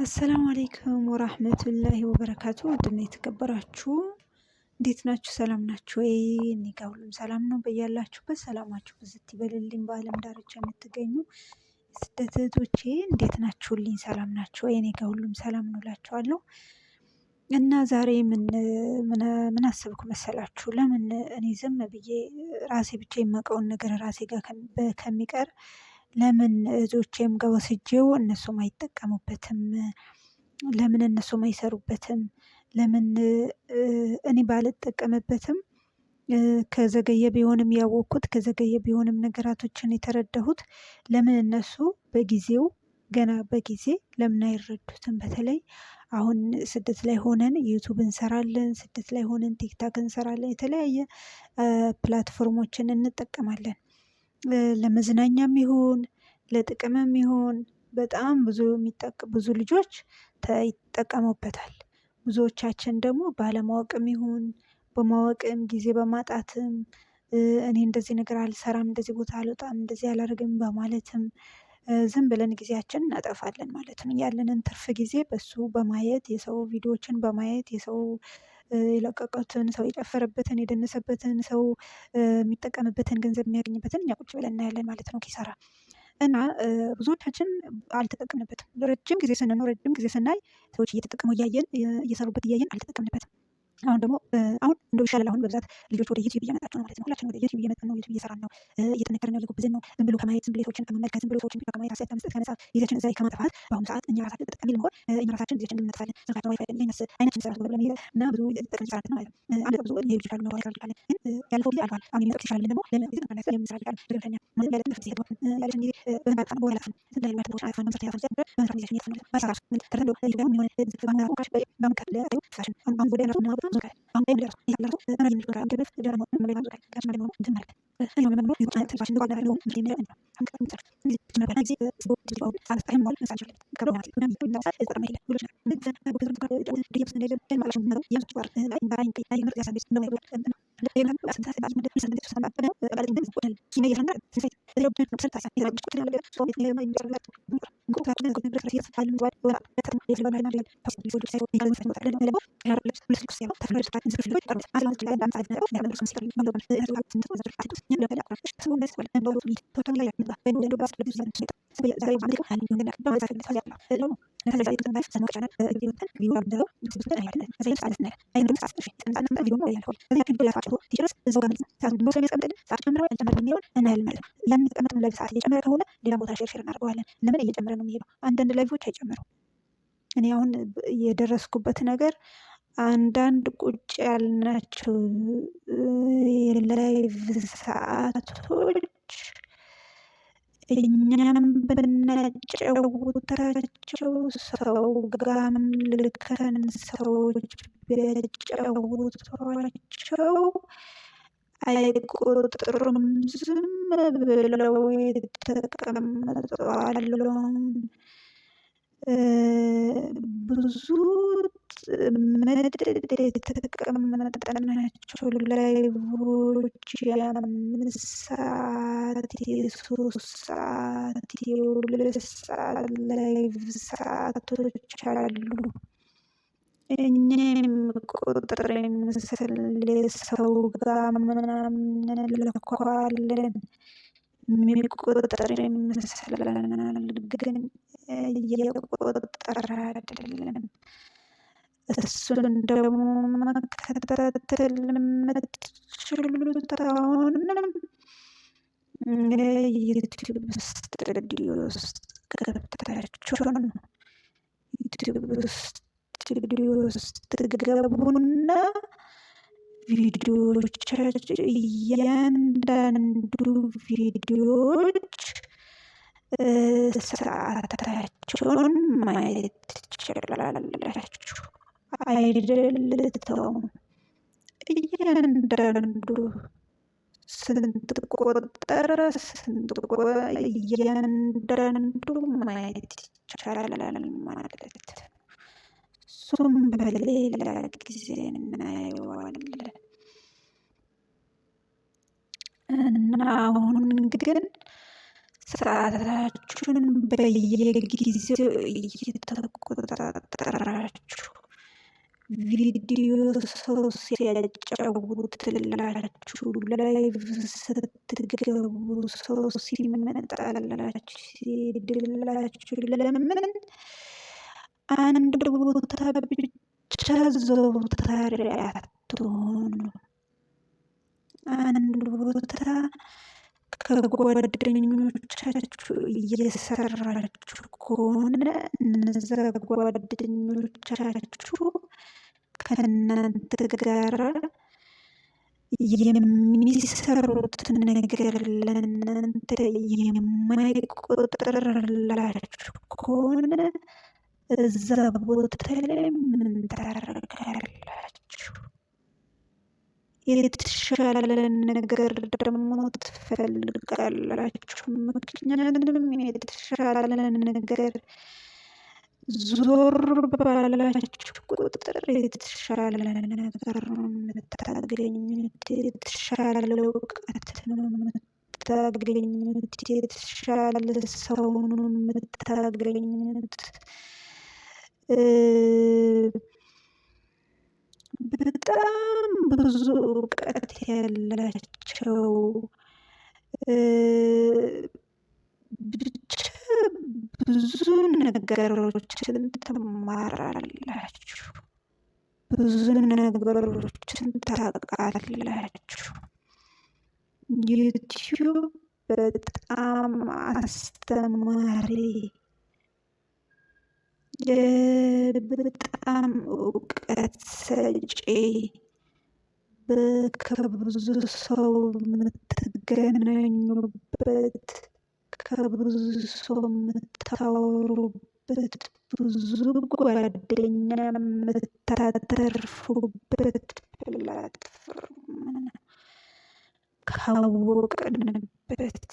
አሰላሙ አለይኩም ወራህመቱላሂ ወበረካቱ። ውድና የተከበራችሁ እንዴት ናችሁ? ሰላም ናችሁ ወይ? እኔ ጋር ሁሉም ሰላም ነው። በያላችሁበት ሰላማችሁ ብዝት ይበልልኝ። በዓለም ዳርቻ የምትገኙ የስደት እህቶቼ እንዴት ናችሁልኝ? ሰላም ናችሁ ወይ? እኔ ጋር ሁሉም ሰላም ነው እላችኋለሁ። እና ዛሬ ምን አሰብኩ መሰላችሁ? ለምን እኔ ዝም ብዬ ራሴ ብቻ የማውቀውን ነገር ራሴ ጋር ከሚቀር ለምን እህቶቼም ጋር ወስጄው እነሱም አይጠቀሙበትም? ለምን እነሱም አይሰሩበትም? ለምን እኔ ባልጠቀምበትም ከዘገየ ቢሆንም ያወቅኩት ከዘገየ ቢሆንም ነገራቶችን የተረዳሁት ለምን እነሱ በጊዜው ገና በጊዜ ለምን አይረዱትም? በተለይ አሁን ስደት ላይ ሆነን ዩቱብ እንሰራለን፣ ስደት ላይ ሆነን ቲክታክ እንሰራለን፣ የተለያየ ፕላትፎርሞችን እንጠቀማለን። ለመዝናኛም ይሁን ለጥቅምም ይሁን በጣም ብዙ ልጆች ይጠቀሙበታል። ብዙዎቻችን ደግሞ ባለማወቅም ይሁን በማወቅም ጊዜ በማጣትም እኔ እንደዚህ ነገር አልሰራም፣ እንደዚህ ቦታ አልወጣም፣ እንደዚህ አላደርግም በማለትም ዝም ብለን ጊዜያችንን እናጠፋለን ማለት ነው። ያለንን ትርፍ ጊዜ በሱ በማየት የሰው ቪዲዮዎችን በማየት የሰው የለቀቁትን ሰው የጨፈረበትን የደነሰበትን ሰው የሚጠቀምበትን ገንዘብ የሚያገኝበትን እኛ ቁጭ ብለን እናያለን ማለት ነው። ኪሳራ እና ብዙዎቻችን አልተጠቀምንበትም። ረጅም ጊዜ ስንኖር ረጅም ጊዜ ስናይ ሰዎች እየተጠቀሙ እያየን እየሰሩበት እያየን አልተጠቀምንበትም። አሁን ደግሞ አሁን እንደው ይሻላል። አሁን በብዛት ልጆች ወደ ዩቲዩብ እየመጣችሁ ነው ማለት ነው። ሁላችንም ወደ ዩቲዩብ እየመጣን ነው። ዩቲዩብ እየሰራን ነው። እየጠነከርን ያለው ጉብዝን ነው። ዝም ብሎ ከማየት ዝም ብሎ ሰዎችን ከመመልከት ዝም ብሎ ሰዎችን ከማየት አስተያየት ከመስጠት ከመጻፍ ጊዜያችን እዛ ላይ ከማጥፋት በአሁኑ ሰዓት እኛ ራሳችን ተጠቃሚ ለመሆን እኛ ራሳችን ጊዜያችንን እናጠፋለን። ስልካችን ዋይፋይ አይነት አይናችን ሰራ ብለን እና ብዙ ጥቅም ይሰራል ማለት ነው። አንድ ብዙ ይሄ ይችላል ነው ያለው ይችላል። ግን ያለፈው ጊዜ አልፏል። አሁን የሚመጣው ይችላል ደግሞ ለምን ጊዜ ተመለሰ የምንሰራ ይችላል ድርተኛ ማለት ያለ ትርፍ ጊዜ ያለ ጊዜ በማጣና በወላፍ ስለ ላይ ማለት ነው። በመስራት ያፈጀ በመስራት ጊዜያችን እየተፈለገ ባሳራፍ ተረዶ ይገርም የሚሆነ ባንጋ ካሽ በባንክ ላይ ፋሽን አሁን ወደ ነው ነው ብዙ አሁን ላይ ደርሶ ይላል እኔ የሚቆራ እንደበት ደግሞ ምን ላይ ማለት ካሽ ማለት ነው እንትን እኔ ምን ነው ይቆጣ ፋሽን ነው ማለት ነው ምን ነው አንተ ምንሰራ ምን ጊዜ ስፖርት ዲጂታል አስተካክል ማለት መሳጅ ከብሮ ማለት ነው እና ሰዓት ነው ማለት ሁሉ ምን በቁጥር ጋር ዲፕስ እንደሌለ ማለት ነው ያስቷር ላይ ባይን ከይ ነገር ያሳብስ ነው ማለት ነው ለሌላ አሰንታስ ባጅ መደ ሰንበት ተሰማበ ባለ ግን ቆል ሲነ ይፈና ሲፈት ለብ ነው ሰልታሳ ይራጅ ቁጥር ያለ ሰው ነው የሚሰራው እንቁታ ከነ ቁጥር ብረት ያስፋል ማለት ወራ በተም የለባና ማለት ፓስ ሊፎድ ሳይሆን ይላል ማለት ነው ለለ ያረለስ ልስልስ ያለው ተፈረደ ታት እንዝፍ ሊፎድ ቀርብ አላንት ላይ እንዳንተ አይነት ነው ያለው ስንስተር ነው ነው ያለው እንትን ወዘር አጥቶ ያለው ያለው ሰው ነው ሰው ነው ነው ቶታል ላይ ያለው በእንደ ባስ ለዚህ ዘንድ ዛሬ ማለት ነው አለ ይሆናል በዛ ሰው ያለው ነው ለዚህ ላይ ተንባይ ሰማቻና ቪዲዮን ቪዲዮ አብደው ስብስብ ላይ ያለ እዚህ ሰዓት ነው አይኑ ሰዓት ነው እንጣና ቪዲዮ ነው ያለው እዚህ ከቪዲዮ ያፋጭቶ ሲጨርስ እዛው ጋር ሰዓት ነው ስለሚያስቀምጥልን ሰዓት ጨምረው ያልጨመረ የሚሆን እናያለን ማለት ነው። ያን ተቀመጠ ላይ ሰዓት እየጨመረ ከሆነ ሌላ ቦታ ሼር እናደርገዋለን። ለምን እየጨመረ ነው የሚሄደው? አንዳንድ ላይቮች አይጨምሩም። እኔ አሁን የደረስኩበት ነገር አንዳንድ ቁጭ ያልናቸው የላይቭ ሰዓቶች እኛም ብናጫውታቸው ሰው ጋም ልከን ሰዎች ቢያጫውቷቸው አይቆጥሩም። ዝም ብለው የተቀመጡ ብዙ መደድ የተቀመጥናቸው ላይቮች የአምስት ሰዓት የሶስት ሰዓት የሁለት ሰዓት ላይቭ ሰዓቶች አሉ። እኛም ቁጥር ምስል ሰው ጋር ምናምን እንልከዋለን የሚቆጥር ይመስለናል፣ ግን እየቆጠረ አይደለም። እሱን ደግሞ መከታተል የምትችሉት አሁንም ዩቲዩብ ስቱዲዮ ውስጥ ገብታችሁ ነው። ዩቲዩብ ስቱዲዮ ውስጥ ገቡና ቪዲዮዎቻችን እያንዳንዱ ቪዲዮዎች ስርዓታቸውን ማየት ትችላላችሁ። አይደለተውም እያንዳንዱ ስንት ቆጠረ ስንት እያንዳንዱ ማየት ይቻላል ማለት ነው። እሱም በሌላ ጊዜ እናየዋለን እና አሁን ግን ሰዓታችሁን በየጊዜው እየተቆጣጠራችሁ ቪዲዮ ሰው ሲያጫውትላችሁ ላይቭ ስትገቡ ሰው ሲመጣላችሁ ሲድላችሁ ለምን አንድ ቦታ ብቻ ዘውታሪ አትሆኑ። አንድ ቦታ ከጓደኞቻችሁ እየሰራችሁ ከሆነ እነዛ ጓደኞቻችሁ ከእናንተ ጋር የሚሰሩትን ነገር ለእናንተ የማይቆጠርላችሁ ከሆነ እዛ ቦታ ላይ ምን ታደርጋላችሁ? የተሻለ ነገር ደግሞ ትፈልጋላችሁ። ምክንያቱም የተሻለ ነገር ዞር ባላችሁ ቁጥር የተሻለ ነገር ነው የምታገኙት። የተሻለ እውቀት ነው የምታገኙት። የተሻለ ሰው ነው የምታገኙት። በጣም ብዙ እውቀት ያላቸው ብቻ ብዙ ነገሮችን ትማራላችሁ። ብዙ ነገሮችን ታውቃላችሁ። ዩቲዩብ በጣም አስተማሪ በጣም እውቀት ሰጪ ከብዙ ሰው የምትገናኙበት ከብዙ ሰው የምታወሩበት ብዙ ጓደኛ የምታተርፉበት ፕላትፎርም ነው። ካወቅንበት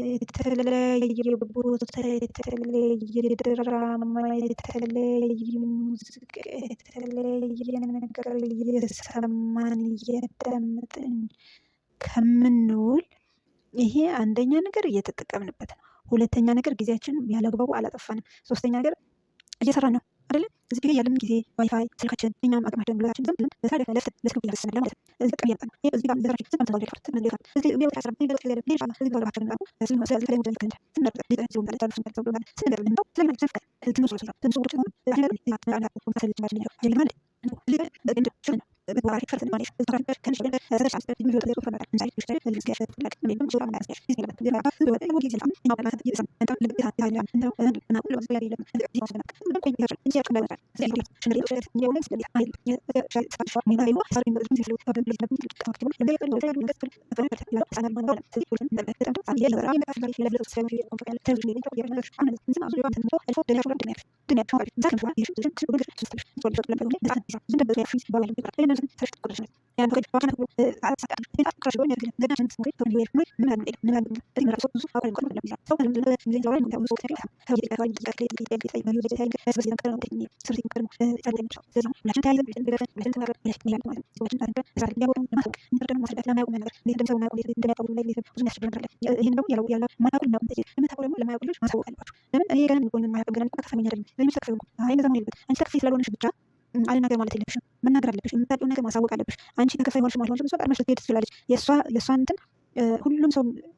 የተለያየ ቦታ የተለያየ ድራማ የተለያየ ሙዚቃ የተለያየ ነገር እየሰማን እያዳመጥን ከምንውል ይሄ አንደኛ ነገር እየተጠቀምንበት ነው። ሁለተኛ ነገር ጊዜያችንን ያለአግባቡ አላጠፋንም። ሶስተኛ ነገር እየሰራን ነው አይደለ? እዚህ ጋር ያለን ጊዜ ዋይፋይ ስልካችን እኛም አቅማችን ብላችን ዝም ብለን በዛ ላይ ለስልክ እያበስን ማለት ነው። እዚህ ጋር ያለን ይሄ እዚህ ጋር ዘራችን ዝም ብለን ተዛውረን ተመልሰን እዚህ ጋር ያሰራ ይሄ ጋር ያለን ይሄ ሻላ እዚህ ጋር ባችን ነው ስለዚህ ስለዚህ ላይ ወደ ልክ ስንነር ሊጠን ሲሆን ማለት ታርፍ ማለት ነው ስንነር እንደው ስለምን ተፈከረ ትንሽ ነው ትንሽ ነው አሁን አና ኮንፈረንስ ማለት ነው አጀል ማለት ሊጠን በግንድ ሽን በባሪ ፈርተን ማለት ነው ከንሽ ወደ ረሽ አስበት የሚለው ተለቆ ፈራ እንሳይ ይሽተ ለዚህ ጋር ተፈለቀ ምን ሹራ ማለት ነው እዚህ ጋር ገና ወደ ወደ ጊዜ ነው ማለት ይሰም እንደ ልብታ ያለ እንደው እና ሁሉ ወደ ላይ የለም እዚህ ነው ምን ቆይ ይችላል እዚህ ያለው ነገር እዚህ ነው ሽን ነው ያው ላይ ስለዚህ አይ ሻሽ ምን አይዋ ሳሪ ምን እዚህ ነው ተበል ለብ ከፍቶ እንደ ያለው ነው ያለው ነገር ተፈለቀ ያ ሰላም ነው ስለዚህ ሁሉ እንደ በጣም አይ ያለው ራይ መጣ ላይ ለብለው ሰው ኮንፈረንስ ተብሎ ነው ያለው ነገር አሁን እዚህ ነው ያለው ነው አልፎ ደና ሹራ ደና ደና ሹራ ዛክ ነው ይሽ ሽን ሽን ነገር ሱስ ሱስ ሱስ ለበለው ነው ዝም ብለው ያፊስ ባባል ነው ለምን ተሽት ቁርሽ ነው ያን ከጅ ባከነ አጣጣ ክራሽ ነው ያገለ ገና ሽን ስንገኝ ተብሎ ነው ምን አለ ምን አለ እዚህ ነው ሱስ ሱስ አባል ነው ለምን ሰው ለምን ለምን ዘው ላይ ነው ሱስ ተከለ ከዚህ ጋር ላይ ጋር ላይ ላይ ነው ነው ላይ በስ በስ ነው ከኝ ስርት ይከረ ነው ታዲያ ነው ስለዚህ ለምን ታያለ ብለን ብለን ብለን ተናገር ብለን ይላል ማለት ነው ሰዎችን ታንተ ዛሬ ያው ነው ማሳቅ እንደደም ማስረዳት ለማያውቁ ነገር እንደም ሰው ማያውቁ እንደማያውቁ ላይ ብዙ ያስቸግራል። ይሄን ደግሞ ያለው ያለው ማያውቁ ነው እንዴ የምታውቁ ደግሞ ለማያውቁ ልጅ ማሳወቅ አለባችሁ። ለምን እኔ ገና ምን ቆምን ማያውቁ ገና እኮ ከፈኛ አይደለም ለምን ተከፈሉ አይ እንደዛ ነው ይልበት አንቺ ተከፈይ ስላልሆነሽ ብቻ አልናገር ማለት የለብሽም። መናገር አለብሽ። የምታውቂው ነገር ማሳወቅ አለብሽ። አንቺ ተከፋይ ሆንሽ ማለት ነው ቀድመሽ ልትሄድ ትችላለች። የእሷ እንትን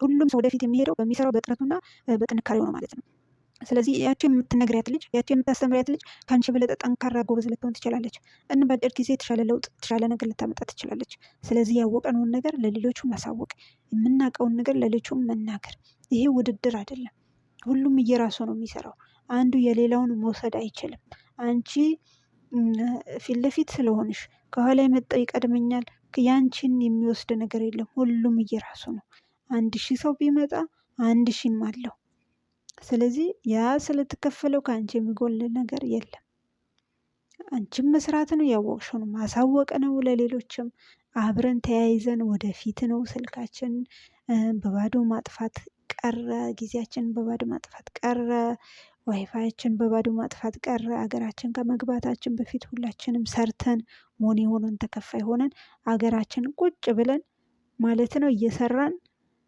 ሁሉም ሰው ወደፊት የሚሄደው በሚሰራው በጥረቱና በጥንካሬው ነው ማለት ነው። ስለዚህ ያቺ የምትነግሪያት ልጅ ያቺ የምታስተምሪያት ልጅ ከአንቺ በለጠ ጠንካራ ጎበዝ ልትሆን ትችላለች። እና በአጭር ጊዜ የተሻለ ለውጥ የተሻለ ነገር ልታመጣ ትችላለች። ስለዚህ ያወቀነውን ነገር ለሌሎቹ ማሳወቅ፣ የምናውቀውን ነገር ለሌሎቹ መናገር። ይሄ ውድድር አይደለም። ሁሉም እየራሱ ነው የሚሰራው። አንዱ የሌላውን መውሰድ አይችልም። አንቺ ፊት ለፊት ስለሆንሽ ከኋላ የመጣው ይቀድመኛል ያንቺን የሚወስድ ነገር የለም። ሁሉም እየራሱ ነው። 1000 ሰው ቢመጣ 1000ም አለው። ስለዚህ ያ ስለተከፈለው ከአንቺ የሚጎል ነገር የለም። አንቺም መስራት ነው፣ ያወቅሽው ነው ማሳወቅ ነው። ለሌሎችም አብረን ተያይዘን ወደፊት ነው። ስልካችን በባዶ ማጥፋት ቀረ። ጊዜያችን በባዶ ማጥፋት ቀረ። ዋይፋያችን በባዶ ማጥፋት ቀረ። አገራችን ከመግባታችን በፊት ሁላችንም ሰርተን ሞኒ ሆነን ተከፋይ ሆነን አገራችን ቁጭ ብለን ማለት ነው እየሰራን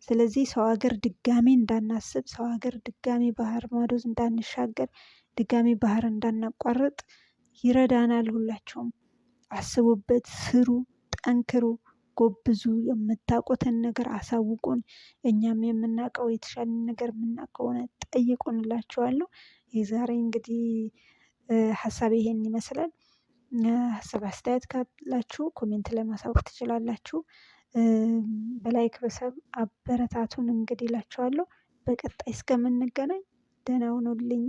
ስለዚህ ሰው ሀገር ድጋሚ እንዳናስብ፣ ሰው ሀገር ድጋሚ ባህር ማዶ እንዳንሻገር፣ ድጋሚ ባህር እንዳናቋርጥ ይረዳናል። ሁላችሁም አስቡበት፣ ስሩ፣ ጠንክሩ፣ ጎብዙ። የምታውቁትን ነገር አሳውቁን። እኛም የምናውቀው የተሻለ ነገር የምናውቅ ከሆነ ጠይቁን እላችኋለሁ። የዛሬ እንግዲህ ሀሳብ ይሄን ይመስላል። ሀሳብ አስተያየት ካላችሁ ኮሜንት ላይ ማሳወቅ ትችላላችሁ። በላይክ በሰብ አበረታቱን እንግዲህ እላችኋለሁ። በቀጣይ እስከምንገናኝ ደህና ሁኑልኝ።